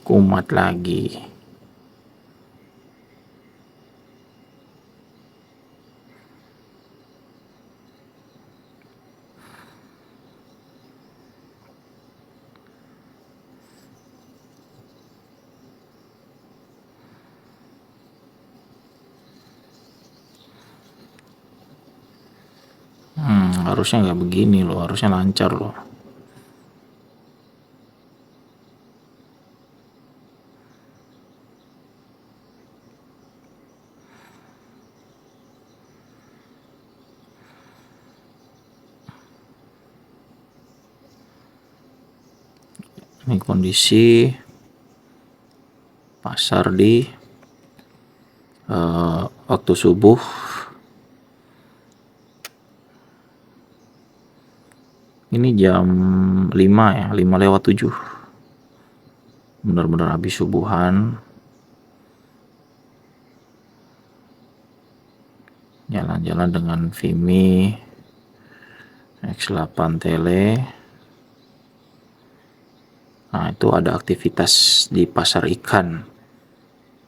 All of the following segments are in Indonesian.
Kumat lagi. Harusnya nggak begini loh, harusnya lancar loh. Ini kondisi pasar di waktu subuh. Ini jam 5 ya, 5:07. Benar-benar habis subuhan. Jalan-jalan dengan Vimi X8 Tele. Nah, itu ada aktivitas di pasar ikan.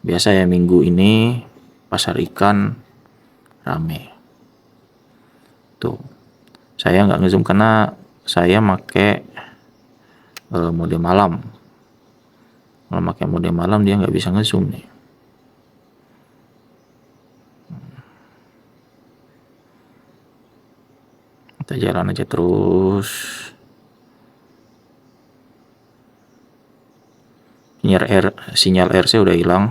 Biasa ya minggu ini pasar ikan rame. Tuh, saya nggak ngezoom karena saya make mode malam. Kalau pakai mode malam dia nggak bisa ngezoom nih. Kita jalan aja terus. Sinyal RC udah hilang.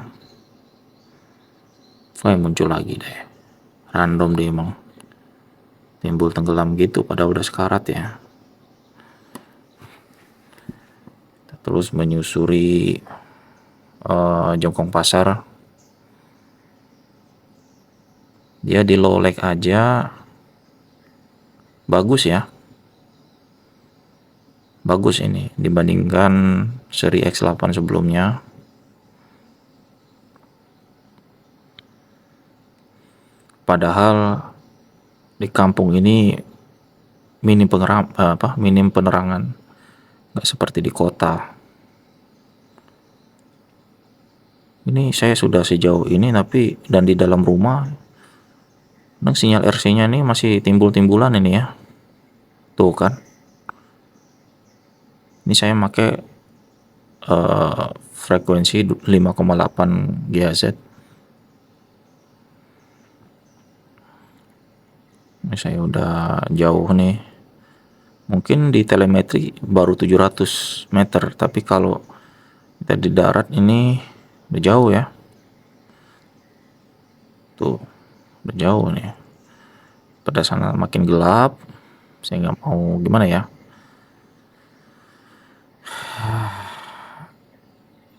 Muncul lagi deh. Random deh emang. Timbul tenggelam gitu padahal udah sekarat ya. Kita terus menyusuri Jongkong Pasar. Dia di low lag aja bagus ya. Bagus ini dibandingkan seri X8 sebelumnya. Padahal di kampung ini minim penerangan, nggak seperti di kota. Ini saya sudah sejauh ini tapi dan di dalam rumah, sinyal RC-nya nih masih timbul-timbulan ini ya. Tuh kan. Ini saya pakai frekuensi 5,8 GHz. Ini saya udah jauh nih. Mungkin di telemetri baru 700 meter, tapi kalau kita di darat ini udah jauh ya. Tuh, udah jauh nih. Pada sana makin gelap. Saya nggak mau gimana ya.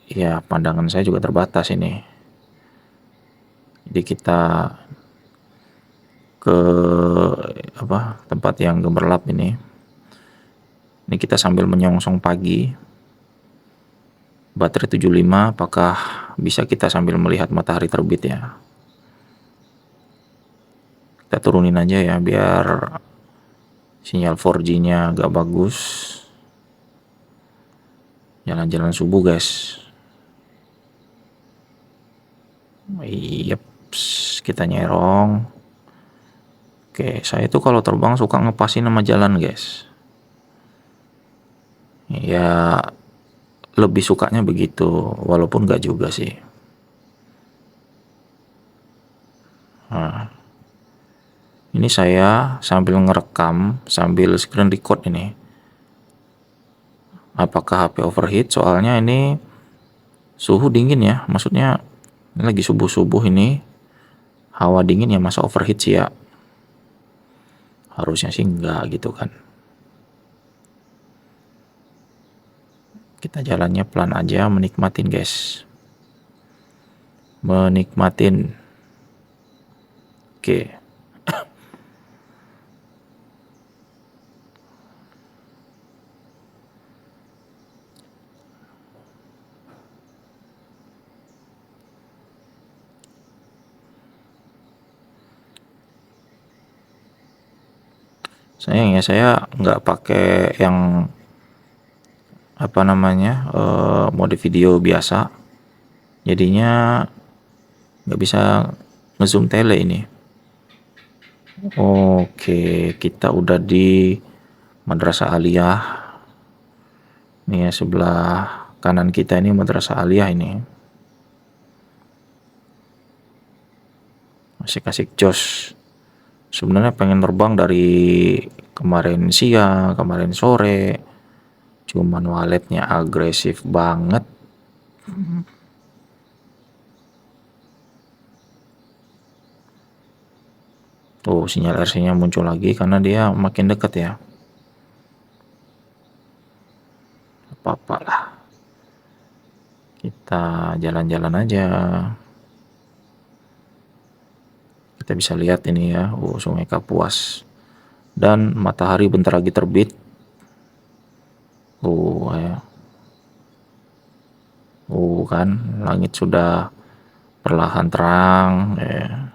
Ya, pandangan saya juga terbatas ini. Jadi kita ke tempat yang gemerlap ini. Ini kita sambil menyongsong pagi. Baterai 75, apakah bisa kita sambil melihat matahari terbit ya? Kita turunin aja ya biar sinyal 4G-nya agak bagus. Jalan-jalan subuh guys. Kita nyerong. Oke, saya tuh kalau terbang suka ngepasin nama jalan guys. Ya lebih sukanya begitu, walaupun nggak juga sih. Nah, ini saya sambil ngerekam, sambil screen record ini. Apakah HP overheat? Soalnya ini suhu dingin ya, maksudnya ini lagi subuh-subuh ini, hawa dingin ya, masa overheat sih ya. Harusnya sih enggak gitu kan. Kita jalannya pelan aja, menikmatin guys. Menikmatin. Oke. Sayang ya saya nggak pakai yang apa namanya mode video biasa, jadinya nggak bisa ngezoom tele ini. Oke, kita udah di Madrasah Aliyah nih ya, sebelah kanan kita ini Madrasah Aliyah ini. Asik-asik jos. Sebenarnya pengen terbang dari kemarin siang, kemarin sore, cuman waletnya agresif banget. Tuh sinyal RC-nya muncul lagi karena dia makin dekat ya. Apa-apa lah. Kita jalan-jalan aja. Kita bisa lihat ini ya, Sungai Kapuas. Dan matahari bentar lagi terbit. Ya. Kan langit sudah perlahan terang ya.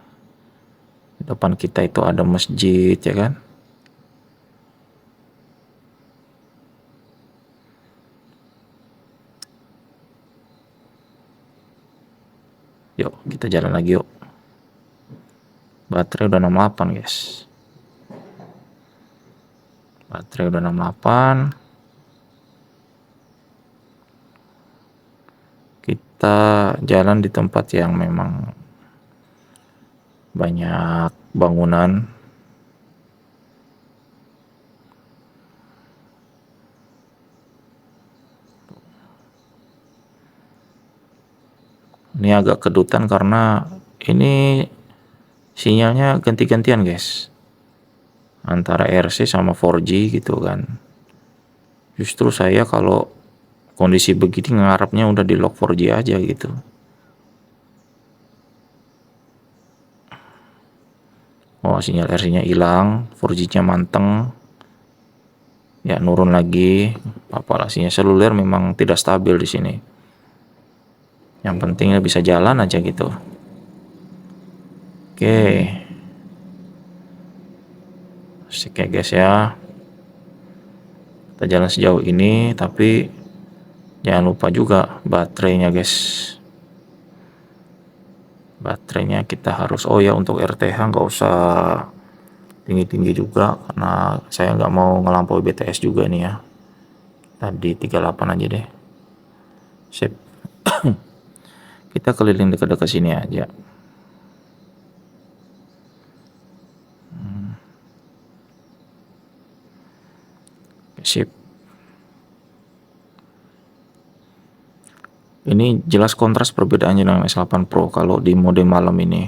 Di depan kita itu ada masjid ya kan. Yuk kita jalan lagi yuk. Baterai udah 68 guys. Baterai udah 68. Kita jalan di tempat yang memang banyak bangunan. Ini agak kedutan karena ini sinyalnya ganti-gantian guys, antara RC sama 4G gitu kan. Justru saya kalau kondisi begini ngarepnya udah di lock 4G aja gitu. Sinyal RC-nya hilang, 4G-nya manteng. Ya nurun lagi. Apalah, sinyal seluler memang tidak stabil di sini. Yang pentingnya bisa jalan aja gitu. Oke. Asik ya guys ya. Kita jalan sejauh ini, tapi jangan lupa juga baterainya guys. Baterainya kita harus, untuk RTH nggak usah tinggi-tinggi juga, karena saya nggak mau ngelampaui BTS juga nih ya. Tadi 38 aja deh. Sip. Kita keliling dekat-dekat sini aja. Sip. Ini jelas kontras perbedaannya dengan S8 Pro kalau di mode malam ini.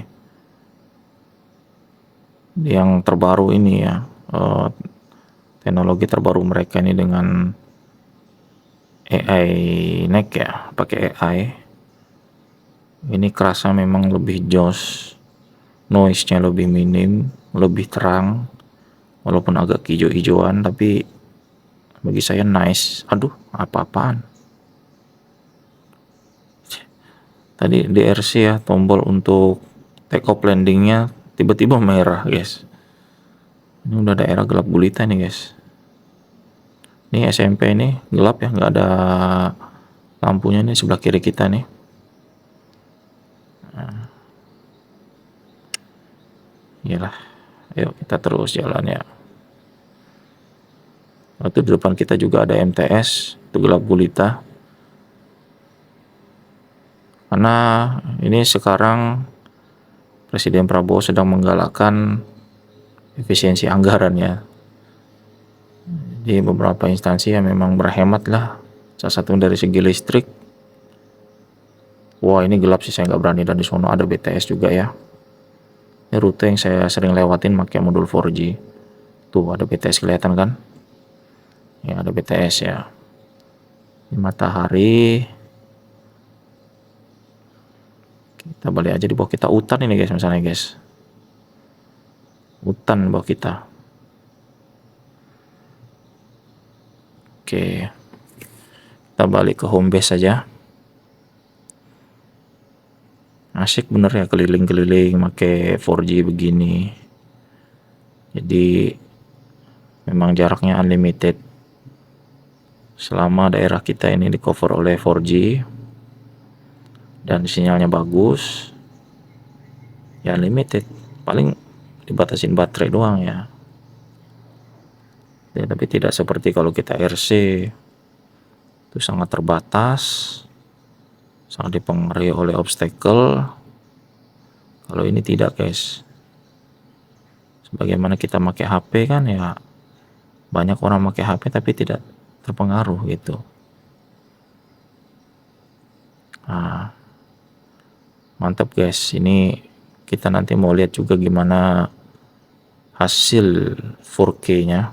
Yang terbaru ini ya, teknologi terbaru mereka ini dengan AI neck ya, pakai AI. Ini kerasa memang lebih jos, noise-nya lebih minim, lebih terang, walaupun agak hijau-hijauan, tapi bagi saya nice. Aduh, apa-apaan. Tadi DRC ya, tombol untuk take off landingnya tiba-tiba merah guys. Ini udah daerah gelap gulita nih guys. Ini SMP ini gelap ya, nggak ada lampunya nih sebelah kiri kita nih. Iyalah, ayo kita terus jalan ya. Waktu di depan kita juga ada MTS, itu gelap gulita. Karena ini sekarang Presiden Prabowo sedang menggalakkan efisiensi anggaran ya. Di beberapa instansi yang memang berhemat lah. Salah satu dari segi listrik. Wah ini gelap sih, saya nggak berani, dan di sono ada BTS juga ya. Ini rute yang saya sering lewatin pakai modul 4G. Tuh ada BTS kelihatan kan? Ya ada BTS ya. Ini matahari. Kita balik aja, di bawah kita hutan ini guys, misalnya guys. Hutan bawah kita. Oke. Kita balik ke home base saja. Asik bener ya keliling-keliling pakai 4G begini. Jadi memang jaraknya unlimited. selama daerah kita ini di cover oleh 4G dan sinyalnya bagus, ya limited, paling dibatasin baterai doang ya. Tapi tidak seperti kalau kita RC, itu sangat terbatas, sangat dipengaruhi oleh obstacle. Kalau ini tidak guys, sebagaimana kita pakai HP kan ya, banyak orang pakai HP tapi tidak terpengaruh gitu. Nah, mantap guys, ini kita nanti mau lihat juga gimana hasil 4K nya,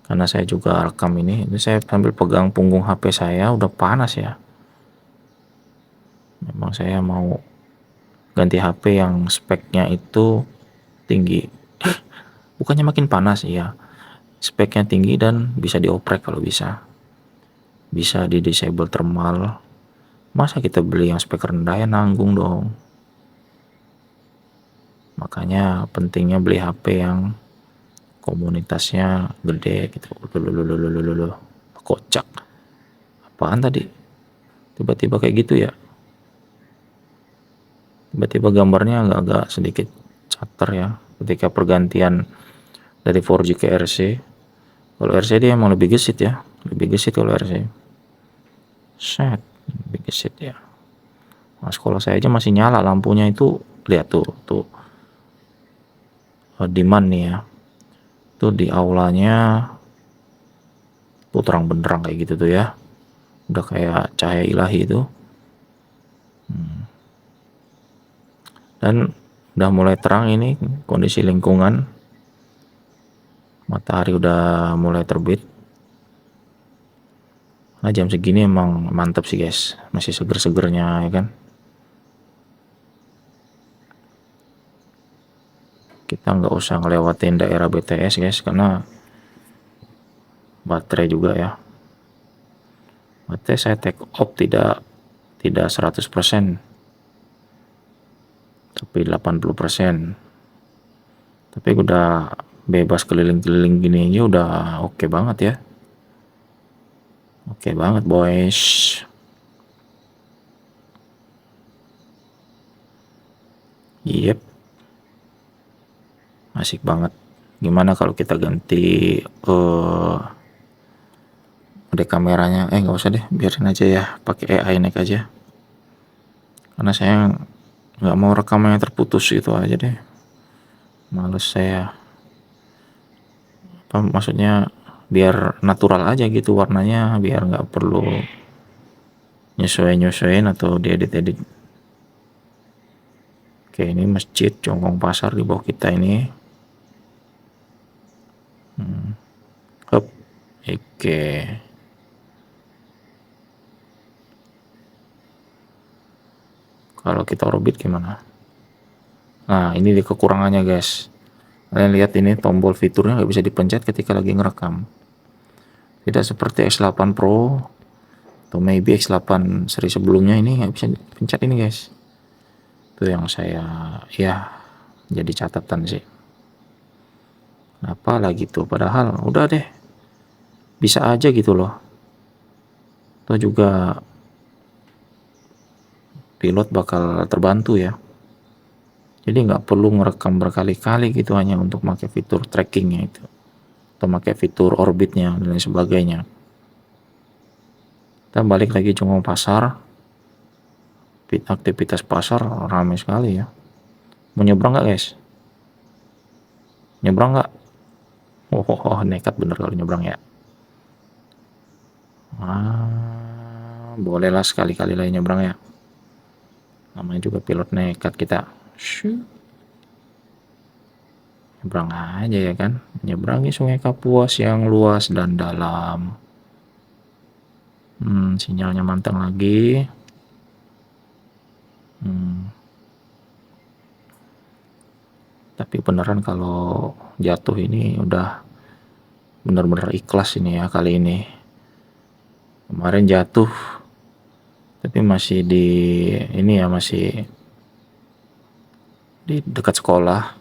karena saya juga rekam ini saya sambil pegang punggung HP saya, udah panas ya. Memang saya mau ganti HP yang speknya itu tinggi, bukannya makin panas ya, speknya tinggi dan bisa dioprek kalau bisa di disable thermal. Masa kita beli yang spek rendah ya, nanggung dong. Makanya pentingnya beli HP yang komunitasnya gede gitu. Kocak, apaan tadi tiba-tiba kayak gitu ya, tiba-tiba gambarnya agak-agak sedikit cater ya ketika pergantian dari 4G ke RC. Kalau RC dia emang lebih gesit ya, lebih gesit kalau RC, set lebih gesit ya. Nah, sekolah saya aja masih nyala lampunya itu, lihat tuh demand nih ya, tuh di aulanya tuh terang benderang kayak gitu tuh ya, udah kayak cahaya ilahi itu. Dan udah mulai terang ini kondisi lingkungan, matahari udah mulai terbit. Nah jam segini emang mantap sih guys, masih seger-segernya ya kan. Kita nggak usah ngelewatin daerah BTS guys, karena baterai juga ya, baterai saya take off tidak 100%, tapi 80%. Tapi udah bebas keliling-keliling gini aja udah oke banget ya, oke banget boys. Yep, asik banget. Gimana kalau kita ganti mode kameranya? Nggak usah deh, biarin aja ya, pakai AI naik aja, karena saya nggak mau rekamannya terputus gitu aja deh, males saya. Apa maksudnya, biar natural aja gitu warnanya, biar nggak perlu nyesuaiin atau diedit-edit. Oke, ini masjid Congkong Pasar di bawah kita ini. Hop, oke. Kalau kita orbit gimana? Nah, ini kekurangannya guys. Kalian lihat ini tombol fiturnya nggak bisa dipencet ketika lagi ngerekam. Tidak seperti X8 Pro atau maybe X8 seri sebelumnya, ini nggak bisa dipencet ini guys. Itu yang saya ya jadi catatan sih. Kenapa lagi tuh? Padahal udah deh, bisa aja gitu loh. Atau juga pilot bakal terbantu ya. Jadi nggak perlu ngerekam berkali-kali gitu hanya untuk pakai fitur trackingnya itu, atau pakai fitur orbitnya dan lain sebagainya. Kita balik lagi Congkong Pasar. Aktivitas pasar ramai sekali ya. Mau nyebrang nggak guys? Nyebrang nggak? Nekat bener kalau nyebrang ya. Bolehlah sekali-kali lah nyebrang ya. Namanya juga pilot nekat kita. Nyebrang aja ya kan. Nyebrangi Sungai Kapuas yang luas dan dalam. Sinyalnya manteng lagi. Tapi beneran kalau jatuh ini udah bener-bener ikhlas ini ya kali ini. Kemarin jatuh tapi masih di ini ya, masih di dekat sekolah,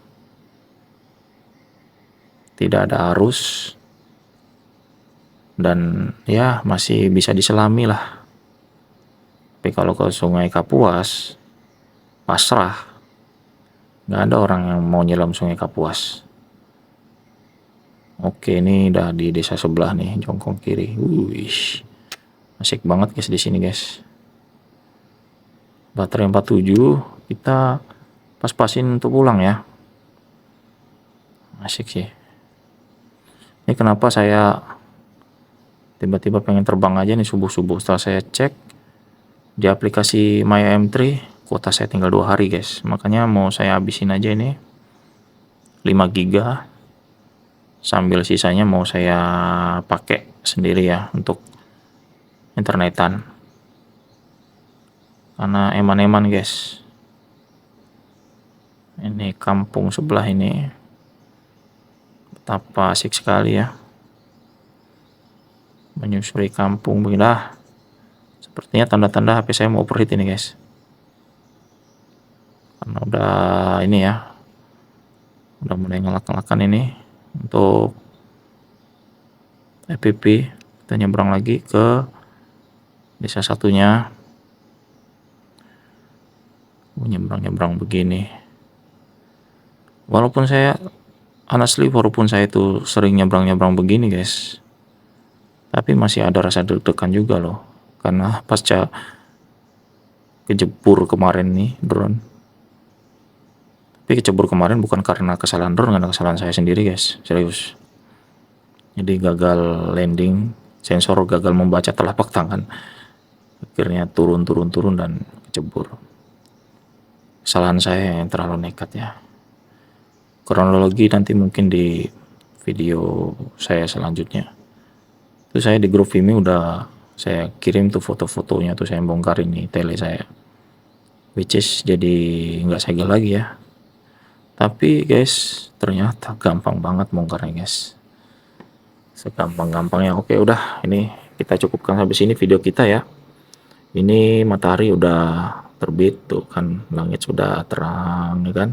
tidak ada arus, dan ya masih bisa diselami lah. Tapi kalau ke Sungai Kapuas, pasrah, nggak ada orang yang mau nyelam Sungai Kapuas. Oke, ini udah di desa sebelah nih, jongkong kiri. Wih, asik banget guys di sini guys. Baterai 47, kita pas-pasin untuk pulang ya. Asik sih. Ini kenapa saya tiba-tiba pengen terbang aja nih subuh-subuh. Setelah saya cek di aplikasi Maya M3, kuota saya tinggal 2 hari guys. Makanya mau saya habisin aja ini 5 giga. Sambil sisanya mau saya pakai sendiri ya untuk internetan. Karena eman-eman guys. Ini kampung sebelah ini. Betapa asik sekali ya. Menyusuri kampung beginilah. Sepertinya tanda-tanda HP saya mau overheat ini guys. Karena udah ini ya. Udah mulai ngelak-ngelakan ini. Untuk FPP. Kita nyebrang lagi ke desa satunya. Nyebrang-nyebrang begini. Walaupun saya itu sering nyebrang-nyebrang begini guys, tapi masih ada rasa deg-degan juga loh, karena pasca kejebur kemarin nih drone. Tapi kejebur kemarin bukan karena kesalahan drone, karena kesalahan saya sendiri guys, serius. Jadi gagal landing, sensor gagal membaca telapak tangan, akhirnya turun dan kejebur. Kesalahan saya yang terlalu nekat ya. Kronologi nanti mungkin di video saya selanjutnya. Itu saya di grup Vimeo udah saya kirim tuh foto-fotonya, tuh saya bongkar ini tele saya, which is jadi nggak segel lagi ya. Tapi guys, ternyata gampang banget bongkarnya guys, segampang-gampangnya. Oke, udah, ini kita cukupkan sampai sini video kita ya. Ini matahari udah terbit tuh kan, langit sudah terang ya kan.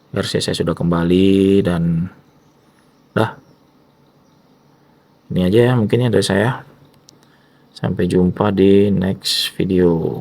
Versi saya sudah kembali dan dah, ini aja ya mungkin ya dari saya. Sampai jumpa di next video.